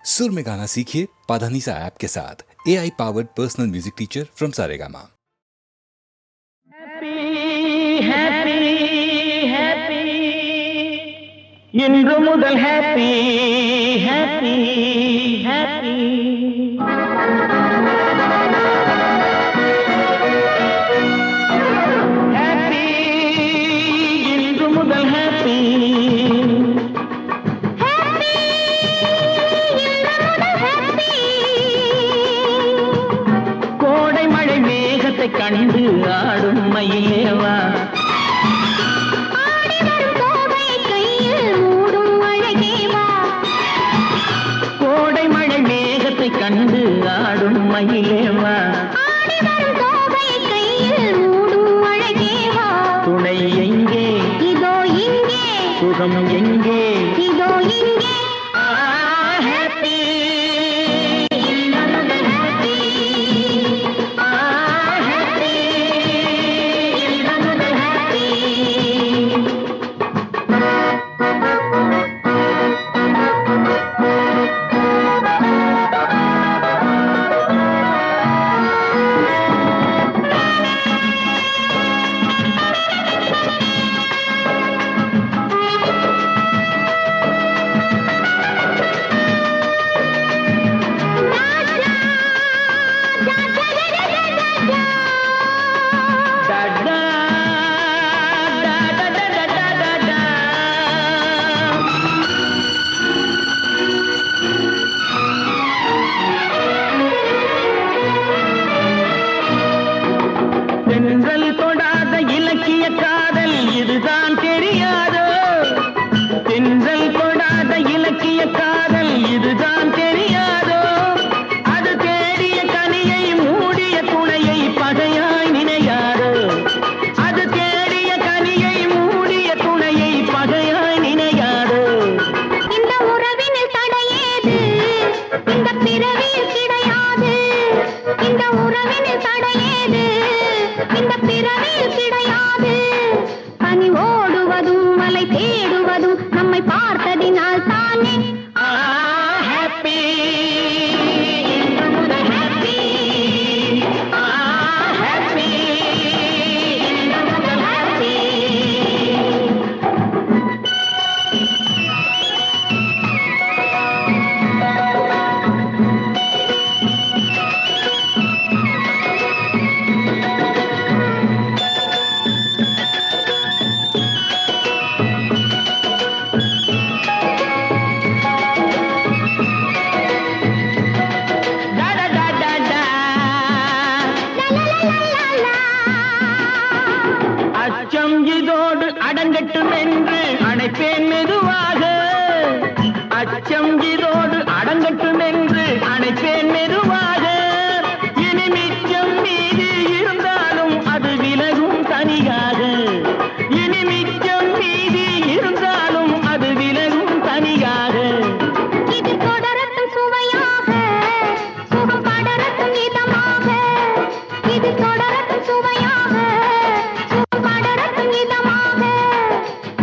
सुर में गाना सीखिए पाधानीसा ऐप के साथ। AI powered personal music teacher from Saregama. இன்று முதல் ஹாப்பி ஹாப்பி ஹாப்பி ஹாப்பி இன்று முதல் ஹாப்பி கோடை மழை மேகத்தை கண்டு ஆடும் மயிலேவா கண்டு ஆடும் மயிலேவா துணை எங்கே இதோ இங்கே சுகம் எங்கே இதோ இங்கே ஹாப்பி தென்றல் தொடாத இலக்கிய காதல் இதுதான் தெரியாதோ தென்றல் தொடாத இலக்கிய காதல் இதுதான் தெரியாதோ அது தேடிய கனியை மூடிய துணையை பகையாய் நினையாதோ அது தேடிய கனியை மூடிய துணையை பகையாய் நினையாதோ இந்த உறவினில் தடையேது இந்த பிறவியில் கிடையாது இந்த உறவினில் தடையேது இந்த பிறவியில் கிடையாது பனி ஓடுவதும் மலை தேடுவதும் நம்மை பார்த்ததினால் தானே ஹாப்பி இன்று முதல் ஹாப்பி ஹாப்பி இன்று முதல் ஹாப்பி அச்சம் இதோடு அடங்கட்டும் என்று அணைப்பேன் மெதுவாக அச்சம் இதோடு அடங்கட்டும் என்று அணைப்பேன் மெதுவாக இனி மிச்சம் மீதி இருந்தாலும் அது விலகும் தனியாக இனி மிச்சம் மீதி இருந்தாலும் அது விலகும் தனியாக இது தொடரட்டும் சுவையாக சுகம் படரட்டும் இதமாக இது தொடரட்டும் சுவையாக சுகம் படரட்டும் இதமாக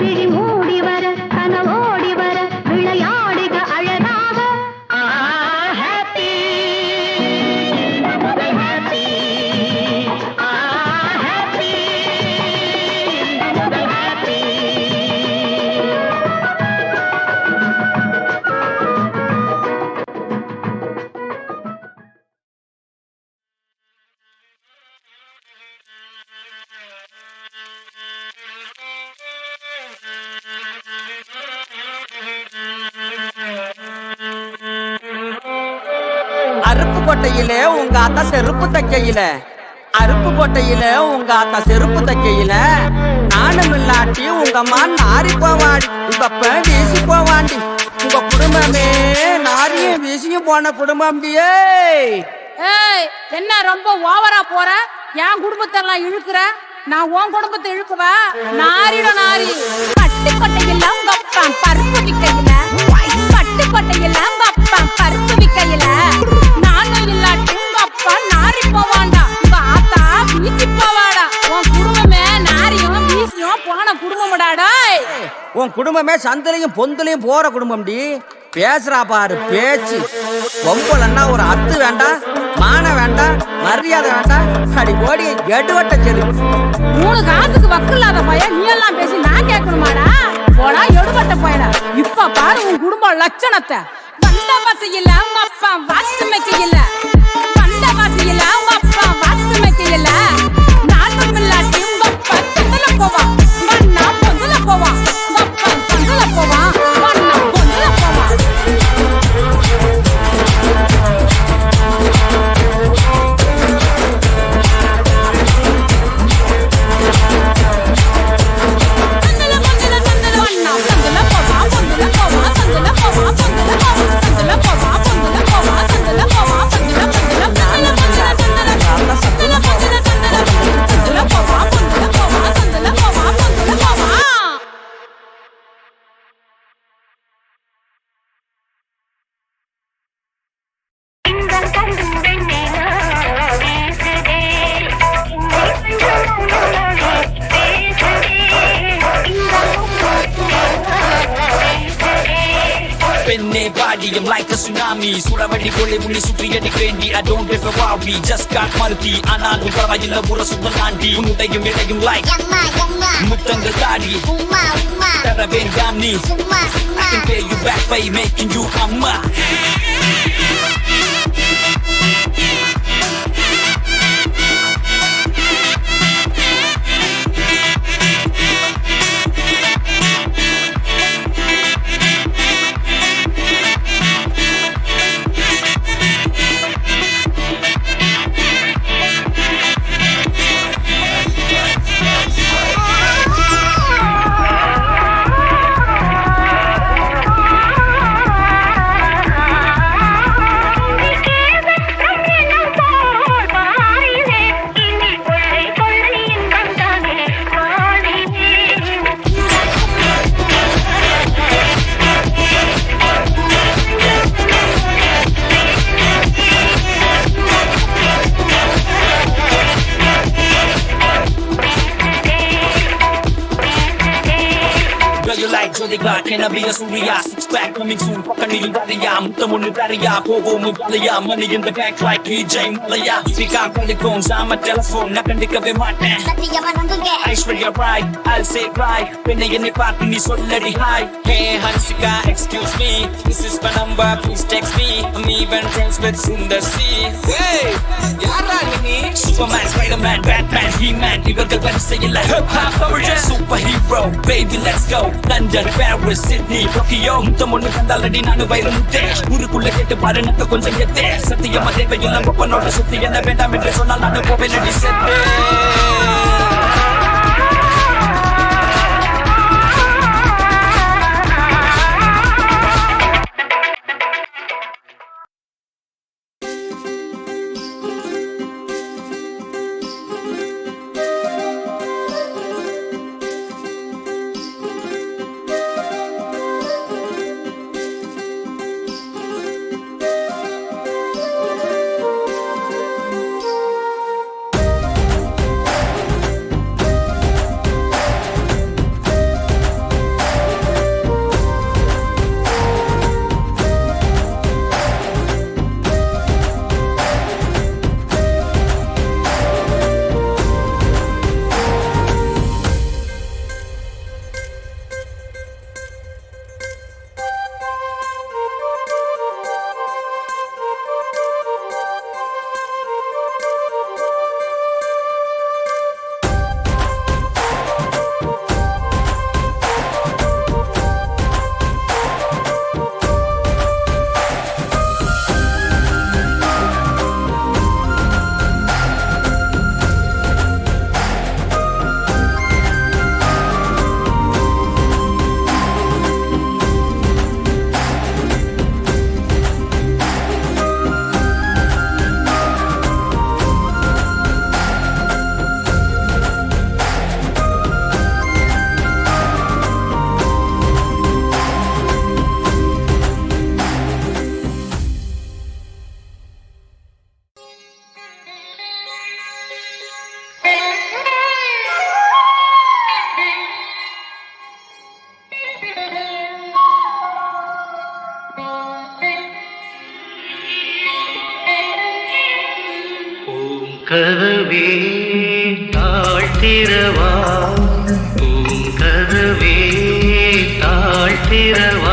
விழி மூடி வர கனவோடி வர விளையாடுக அழகாக ஹாப்பி முதல் ஹாப்பி ஹாப்பி முதல் ஹாப்பி அருப்புக்கோட்டையில உங்க அத்தா செருப்பு தைக்கையில அருப்புக்கோட்டையில உங்க அத்தா செருப்பு தைக்கையில நானும் இல்லாட்டி உங்க அம்மா நாரி போவாடி உங்க அப்ப வீசி போவாண்டி உங்க குடும்பமே நாரியும் வீசியும் போன குடும்பம் ஏய் என்ன ரொம்ப ஓவரா போற என் குடும்பத்தெல்லாம் இழுக்குற நான் உன் குடும்பத்தை இழுக்குவா நாரிட நாரி பட்டுக்கோட்டையில உங்க அப்பா பருப்பு விக்கையில பட்டுக்கோட்டையில உங்க அப்பா பருப்பு விக்கையில நானும் இல்லாட்டி உங்க அப்பா நாரி போவாண்டா உங்க ஆத்தா வீசி போவாடா உன் குடும்பமே நாரியும் வீசியும் போன குடும்பம்டாடா உன் குடும்பமே சந்திலையும் பொந்துலையும் போற குடும்பம்டி. பேசுறா பாரு பேச்சு. பொம்பளன்னா ஒரு அத்து வேண்டாம், மானம் வேண்டாம், மரியாதை வேண்டாம். அடி ஓடி எடுவட்ட செரு. 3 காசுக்கு வக்கு இல்லாத பையன் நீ எல்லாம் பேசி நான் கேட்கணுமாடா? போடா எடுபட்ட பையடா. இப்ப பாரு உன் குடும்ப லட்சணத்தை. வந்த வசையில உங்க அப்பா வாத்து மைக்கையில, வந்த வசையில உங்க அப்பா வாத்து மைக்கையில. நானும் இல்லாட்டி உங்க அப்பா சந்தல போவான், மண்ணா பொந்தல போவான். உங்க அப்பா சந்தல போவான், மண்ணா பொந்தல போவான். I'm like a tsunami. Suravadi pole unni sutri adikreendi. I don't ever worry, just got maruti. Aanalum paravayilla pura sudalandi. Unnudayum edayum like yamma yamma. Muttangal taadi umma umma. Tara vendam nee summa summa. I can pay you back by making you amma. Can I be a Surya? 6 pack coming soon. Fucking you Daria, Mutamun Daria, Pogo Mubalia, money in the bank like DJ Malaya. Pick up telephones, I'm a telephone, nothing to cover my man. I swear you're right, I'll say right. When I get the party, so let it high. Hey, Hansika, excuse me. This is my number, please text me. I'm even friends with Sundar C. Hey, Yarani, Superman, Spider-Man, Batman, He-Man. Even the better say it like hip-hop, superhero. Baby, let's go. London, Paris, Sydney, Tokyo. Mutamun kandaladi nanu vairu mutte. Urukulla kettu paru nakku konjam yette. Sathiyama devayilla oppanoda sutti enna vendam endru sonnal nanu povenadi sette. கதவே தாழ்த்திரவா கதவே தாழ்த்திரவாய்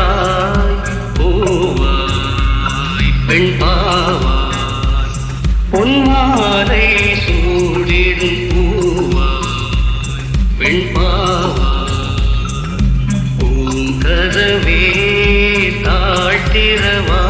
பூவாய் பெண் பாவாய் பொன்மாலை சூடிடும் பூவாய் பெண் பாவாய் பூங்கதவே தாழ்த்திரவா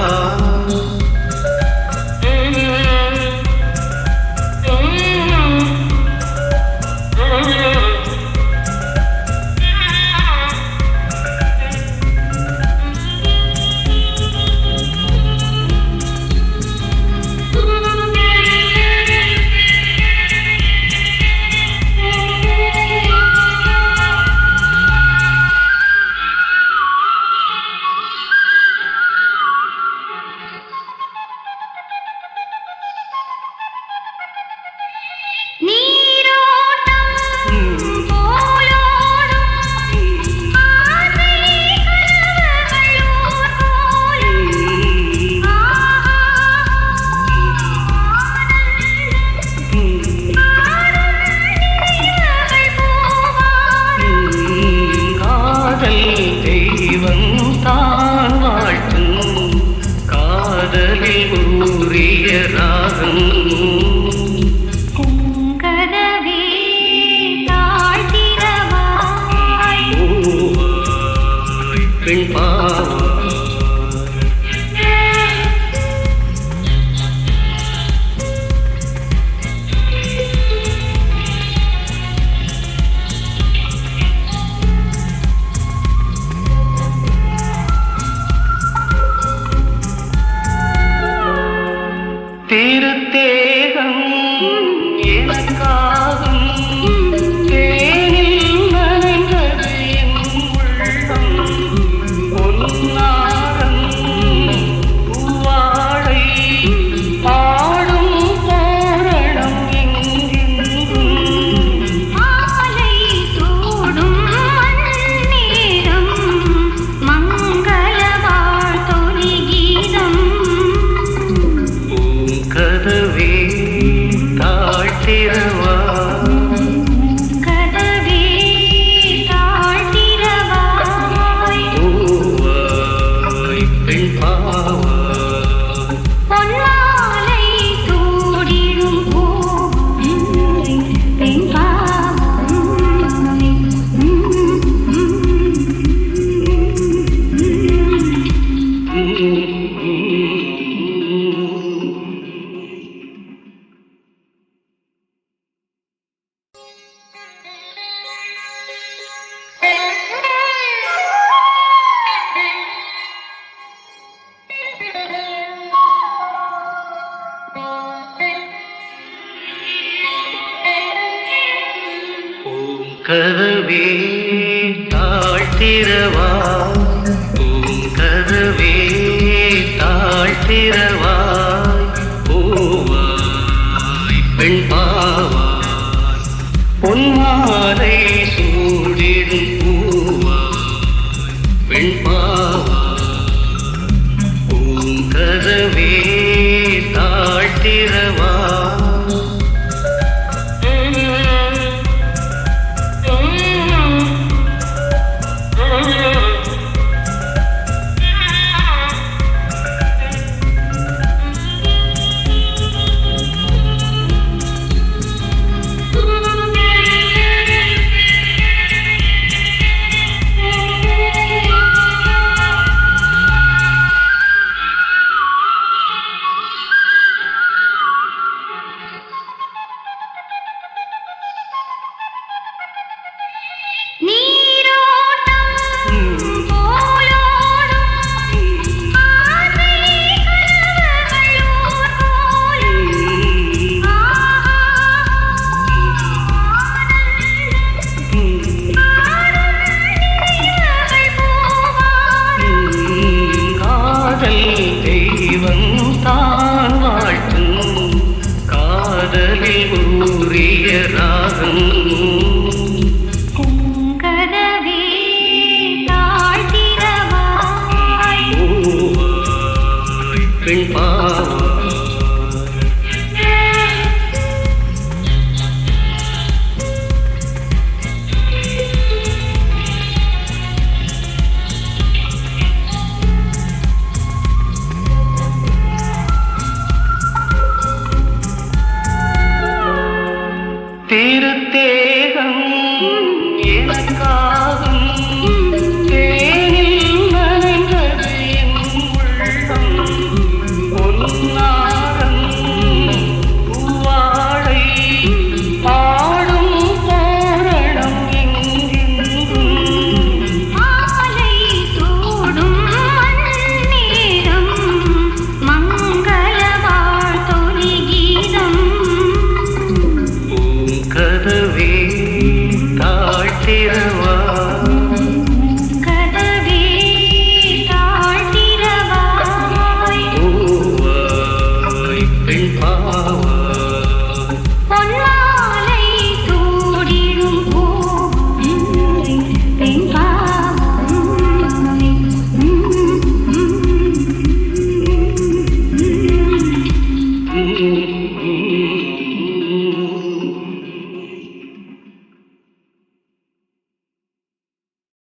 திருத்தேகம் எனக்காகும் தேனில் நனைந்தது என் உள்ளம் பொன்னாரம் பூவாழை பாடும் தோரணம் எங்கெங்கும் மாலை தோடும் மண்ணீரம் மங்கள வாழ்த்தொலி கீதம் கதவே தாழ்த்திரவா கதவே தாழ்த்திரவாய் பூவாய் பெண் பாவாய் பொன்மாலை சூடிடும் பூவாய் பெண் பாவாய் கதவே தாழ்த்திரவா கதவே தாழ்த்திரவாய் பூவாய் பெண் பாவாய் பொன்மாலை சூடிடும் பூவாய் பெண் பாவாய் பூங்கதவே தாழ்த்திரவா பெண் பாவம்